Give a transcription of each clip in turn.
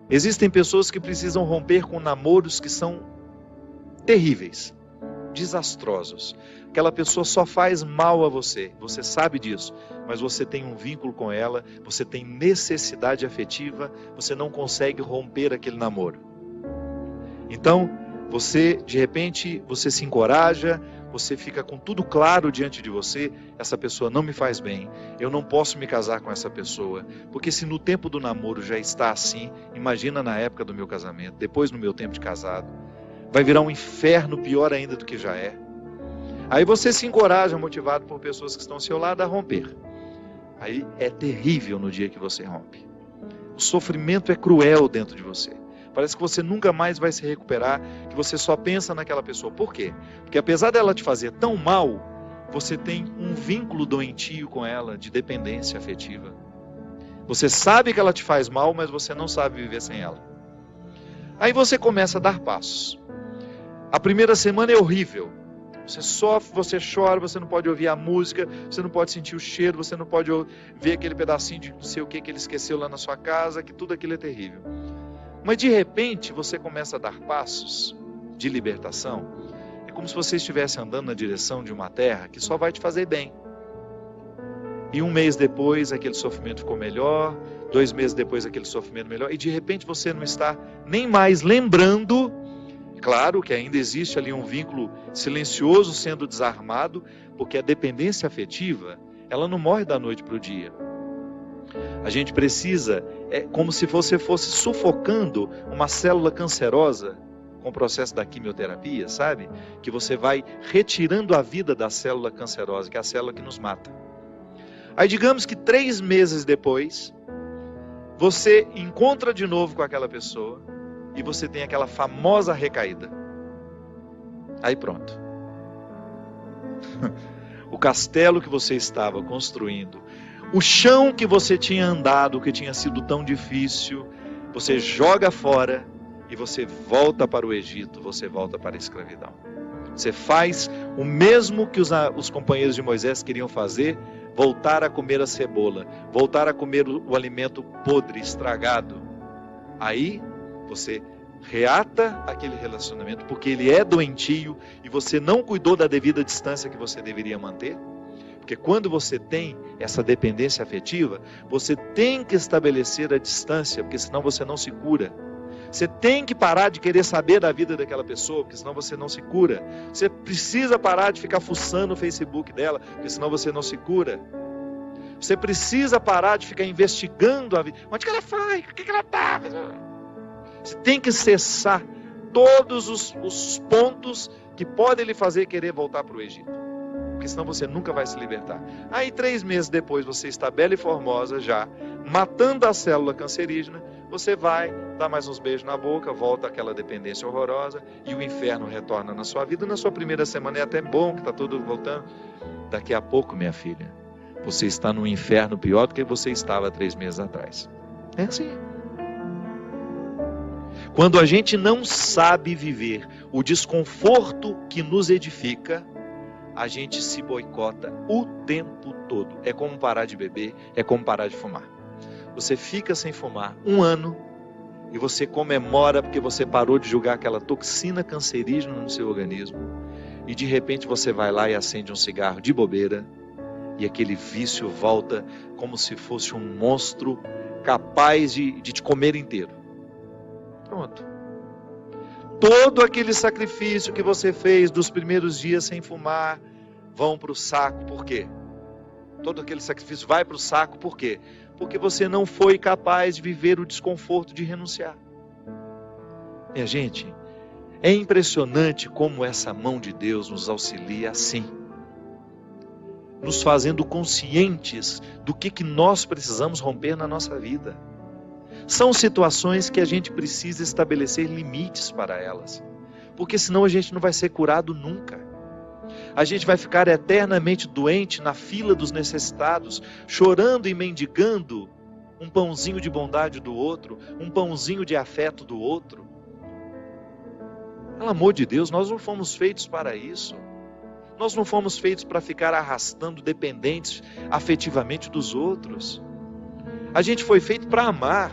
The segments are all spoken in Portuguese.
Existem pessoas que precisam romper com namoros que são terríveis, desastrosos. Aquela pessoa só faz mal a você sabe disso, mas você tem um vínculo com ela, você tem necessidade afetiva, você não consegue romper aquele namoro. Então, de repente, você se encoraja, você fica com tudo claro diante de você, essa pessoa não me faz bem, eu não posso me casar com essa pessoa, porque se no tempo do namoro já está assim, imagina na época do meu casamento, depois no meu tempo de casado, vai virar um inferno pior ainda do que já é. Aí você se encoraja, motivado por pessoas que estão ao seu lado, a romper. Aí é terrível no dia que você rompe. O sofrimento é cruel dentro de você. Parece que você nunca mais vai se recuperar, que você só pensa naquela pessoa. Por quê? Porque apesar dela te fazer tão mal, você tem um vínculo doentio com ela, de dependência afetiva. Você sabe que ela te faz mal, mas você não sabe viver sem ela. Aí você começa a dar passos. A primeira semana é horrível. Você sofre, você chora, você não pode ouvir a música, você não pode sentir o cheiro, você não pode ver aquele pedacinho de não sei o que ele esqueceu lá na sua casa, que tudo aquilo é terrível. Mas de repente você começa a dar passos de libertação. É como se você estivesse andando na direção de uma terra que só vai te fazer bem. E um mês depois aquele sofrimento ficou melhor, 2 meses depois aquele sofrimento melhor, e de repente você não está nem mais lembrando. Claro que ainda existe ali um vínculo silencioso sendo desarmado, porque a dependência afetiva, ela não morre da noite para o dia. A gente precisa, é como se você fosse sufocando uma célula cancerosa com o processo da quimioterapia, sabe? Que você vai retirando a vida da célula cancerosa, que é a célula que nos mata. Aí digamos que 3 meses depois, você encontra de novo com aquela pessoa, e você tem aquela famosa recaída. Aí pronto. O castelo que você estava construindo, o chão que você tinha andado, que tinha sido tão difícil, você joga fora e você volta para o Egito, você volta para a escravidão. Você faz o mesmo que os companheiros de Moisés queriam fazer, voltar a comer a cebola, voltar a comer o alimento podre, estragado. Aí você reata aquele relacionamento, porque ele é doentio e você não cuidou da devida distância que você deveria manter. Porque quando você tem essa dependência afetiva, você tem que estabelecer a distância, porque senão você não se cura. Você tem que parar de querer saber da vida daquela pessoa, porque senão você não se cura. Você precisa parar de ficar fuçando o Facebook dela, porque senão você não se cura. Você precisa parar de ficar investigando a vida. Onde que ela foi? O que ela está? Você tem que cessar todos os pontos que podem lhe fazer querer voltar para o Egito. Porque senão você nunca vai se libertar. Aí 3 meses depois você está bela e formosa já, matando a célula cancerígena, você vai dar mais uns beijos na boca, volta àquela dependência horrorosa e o inferno retorna na sua vida. Na sua primeira semana é até bom que está tudo voltando. Daqui a pouco, minha filha, você está num inferno pior do que você estava 3 meses atrás. É assim. Quando a gente não sabe viver o desconforto que nos edifica, a gente se boicota o tempo todo. É como parar de beber, é como parar de fumar. Você fica sem fumar 1 ano e você comemora porque você parou de jogar aquela toxina cancerígena no seu organismo. E de repente você vai lá e acende um cigarro de bobeira e aquele vício volta como se fosse um monstro capaz de te comer inteiro. Pronto. Todo aquele sacrifício que você fez dos primeiros dias sem fumar vão para o saco. Por quê? Todo aquele sacrifício vai para o saco. Por quê? Porque você não foi capaz de viver o desconforto de renunciar. Minha gente, é impressionante como essa mão de Deus nos auxilia assim, nos fazendo conscientes do que nós precisamos romper na nossa vida. São situações que a gente precisa estabelecer limites para elas, porque senão a gente não vai ser curado nunca. A gente vai ficar eternamente doente na fila dos necessitados, chorando e mendigando um pãozinho de bondade do outro, um pãozinho de afeto do outro. Pelo amor de Deus, nós não fomos feitos para isso. Nós não fomos feitos para ficar arrastando dependentes afetivamente dos outros. A gente foi feito para amar.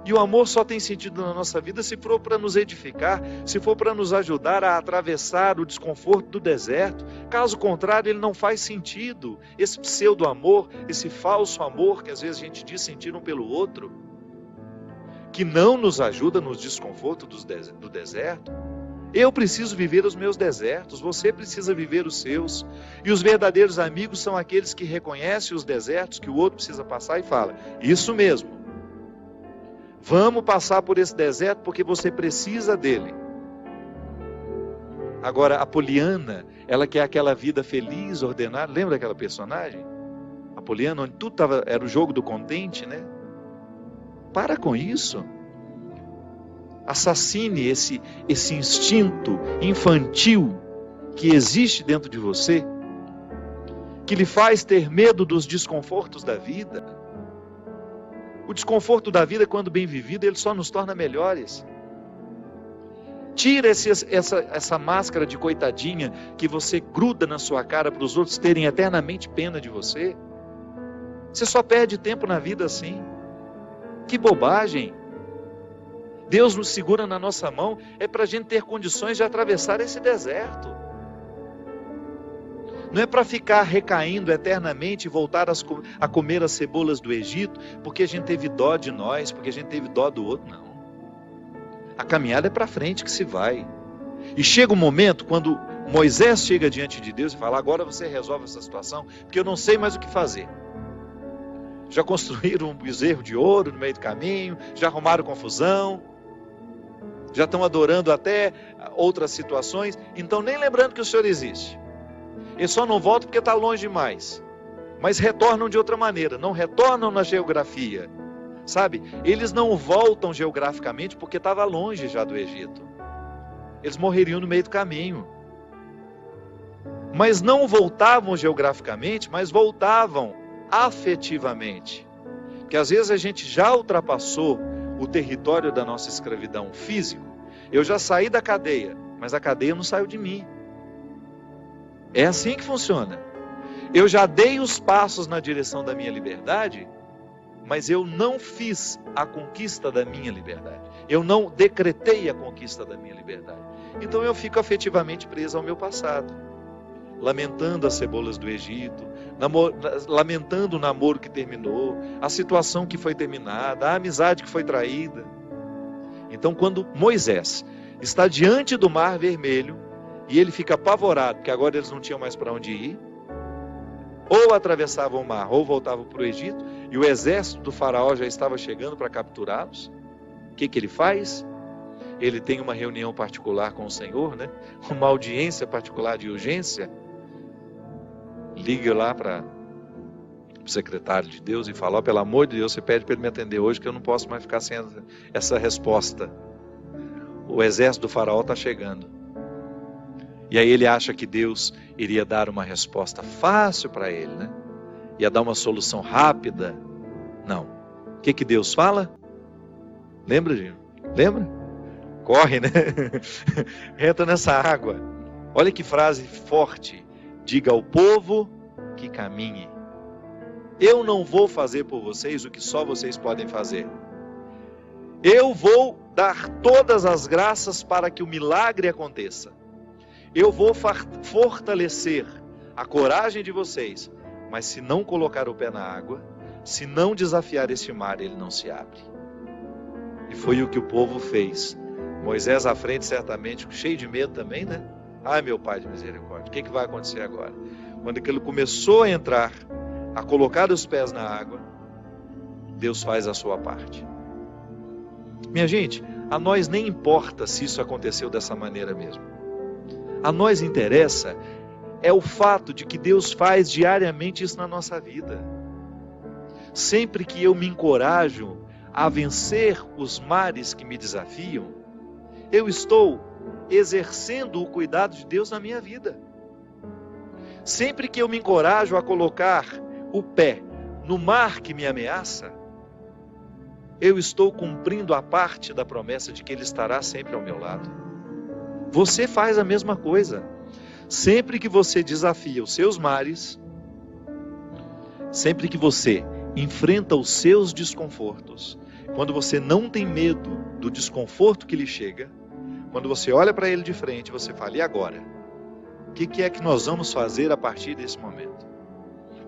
E o amor só tem sentido na nossa vida se for para nos edificar, se for para nos ajudar a atravessar o desconforto do deserto. Caso contrário, ele não faz sentido. Esse pseudo-amor, esse falso amor que às vezes a gente diz sentir um pelo outro, que não nos ajuda nos desconfortos do deserto. Eu preciso viver os meus desertos, você precisa viver os seus. E os verdadeiros amigos são aqueles que reconhecem os desertos que o outro precisa passar e fala: isso mesmo. Vamos passar por esse deserto porque você precisa dele. Agora, a Poliana, ela quer aquela vida feliz, ordenada. Lembra daquela personagem? A Poliana, onde tudo era o jogo do contente, né? Para com isso. Assassine esse instinto infantil que existe dentro de você, que lhe faz ter medo dos desconfortos da vida. O desconforto da vida, quando bem vivido, ele só nos torna melhores. Tira essa máscara de coitadinha que você gruda na sua cara para os outros terem eternamente pena de você. Você só perde tempo na vida assim. Que bobagem! Deus nos segura na nossa mão, é para a gente ter condições de atravessar esse deserto. Não é para ficar recaindo eternamente e voltar a comer as cebolas do Egito, porque a gente teve dó de nós, porque a gente teve dó do outro, não. A caminhada é para frente que se vai. E chega um momento, quando Moisés chega diante de Deus e fala: agora você resolve essa situação, porque eu não sei mais o que fazer. Já construíram um bezerro de ouro no meio do caminho, já arrumaram confusão, já estão adorando até outras situações, então nem lembrando que o Senhor existe. Eles só não voltam porque está longe demais. Mas retornam de outra maneira, não retornam na geografia. Sabe? Eles não voltam geograficamente porque estava longe já do Egito. Eles morreriam no meio do caminho. Mas não voltavam geograficamente, mas voltavam afetivamente. Porque às vezes a gente já ultrapassou o território da nossa escravidão físico. Eu já saí da cadeia, mas a cadeia não saiu de mim. É assim que funciona. Eu já dei os passos na direção da minha liberdade, mas eu não fiz a conquista da minha liberdade. Eu não decretei a conquista da minha liberdade. Então eu fico afetivamente preso ao meu passado, lamentando as cebolas do Egito, lamentando o namoro que terminou, a situação que foi terminada, a amizade que foi traída. Então, quando Moisés está diante do Mar Vermelho, e ele fica apavorado, porque agora eles não tinham mais para onde ir, ou atravessavam o mar, ou voltavam para o Egito, e o exército do faraó já estava chegando para capturá-los. O que ele faz? Ele tem uma reunião particular com o Senhor, né? Uma audiência particular de urgência. Liga lá para o secretário de Deus e fala: pelo amor de Deus, você pede para ele me atender hoje, que eu não posso mais ficar sem essa resposta. O exército do faraó está chegando. E aí ele acha que Deus iria dar uma resposta fácil para ele, né? Ia dar uma solução rápida. Não. O que Deus fala? Lembra, Gino? Lembra? Corre, né? Entra nessa água. Olha que frase forte. Diga ao povo que caminhe. Eu não vou fazer por vocês o que só vocês podem fazer. Eu vou dar todas as graças para que o milagre aconteça. Eu vou fortalecer a coragem de vocês, mas se não colocar o pé na água, se não desafiar este mar, ele não se abre. E foi o que o povo fez. Moisés à frente, certamente, cheio de medo também, né? Ai, meu Pai de misericórdia, o que vai acontecer agora? Quando ele começou a entrar, a colocar os pés na água, Deus faz a sua parte. Minha gente, a nós nem importa se isso aconteceu dessa maneira mesmo. A nós interessa é o fato de que Deus faz diariamente isso na nossa vida. Sempre que eu me encorajo a vencer os mares que me desafiam, eu estou exercendo o cuidado de Deus na minha vida. Sempre que eu me encorajo a colocar o pé no mar que me ameaça, eu estou cumprindo a parte da promessa de que Ele estará sempre ao meu lado. Você faz a mesma coisa. Sempre que você desafia os seus mares, sempre que você enfrenta os seus desconfortos, Quando você não tem medo do desconforto que lhe chega, quando você olha para ele de frente, você fala: e agora? O que é que nós vamos fazer a partir desse momento?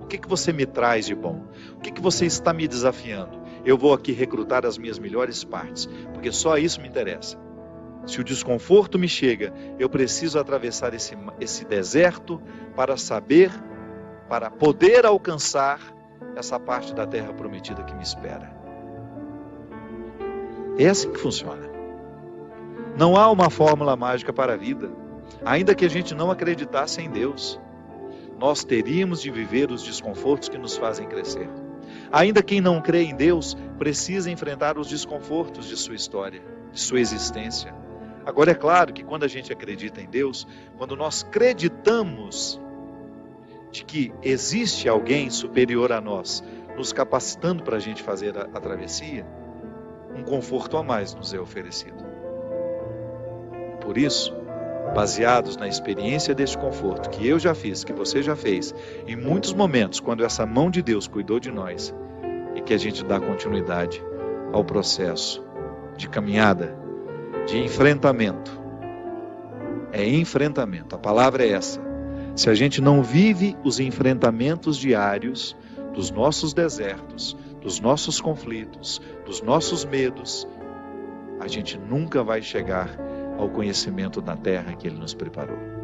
O que você me traz de bom? O que você está me desafiando? Eu vou aqui recrutar as minhas melhores partes, porque só isso me interessa. Se o desconforto me chega, eu preciso atravessar esse deserto para poder alcançar essa parte da terra prometida que me espera. É assim que funciona. Não há uma fórmula mágica para a vida. Ainda que a gente não acreditasse em Deus, nós teríamos de viver os desconfortos que nos fazem crescer. Ainda quem não crê em Deus precisa enfrentar os desconfortos de sua história, de sua existência. Agora é claro que quando a gente acredita em Deus, quando nós acreditamos de que existe alguém superior a nós, nos capacitando para a gente fazer a travessia, um conforto a mais nos é oferecido. Por isso, baseados na experiência deste conforto que eu já fiz, que você já fez, em muitos momentos, quando essa mão de Deus cuidou de nós, e que a gente dá continuidade ao processo de caminhada, de enfrentamento. É enfrentamento, a palavra é essa. Se a gente não vive os enfrentamentos diários dos nossos desertos, dos nossos conflitos, dos nossos medos, a gente nunca vai chegar ao conhecimento da terra que Ele nos preparou.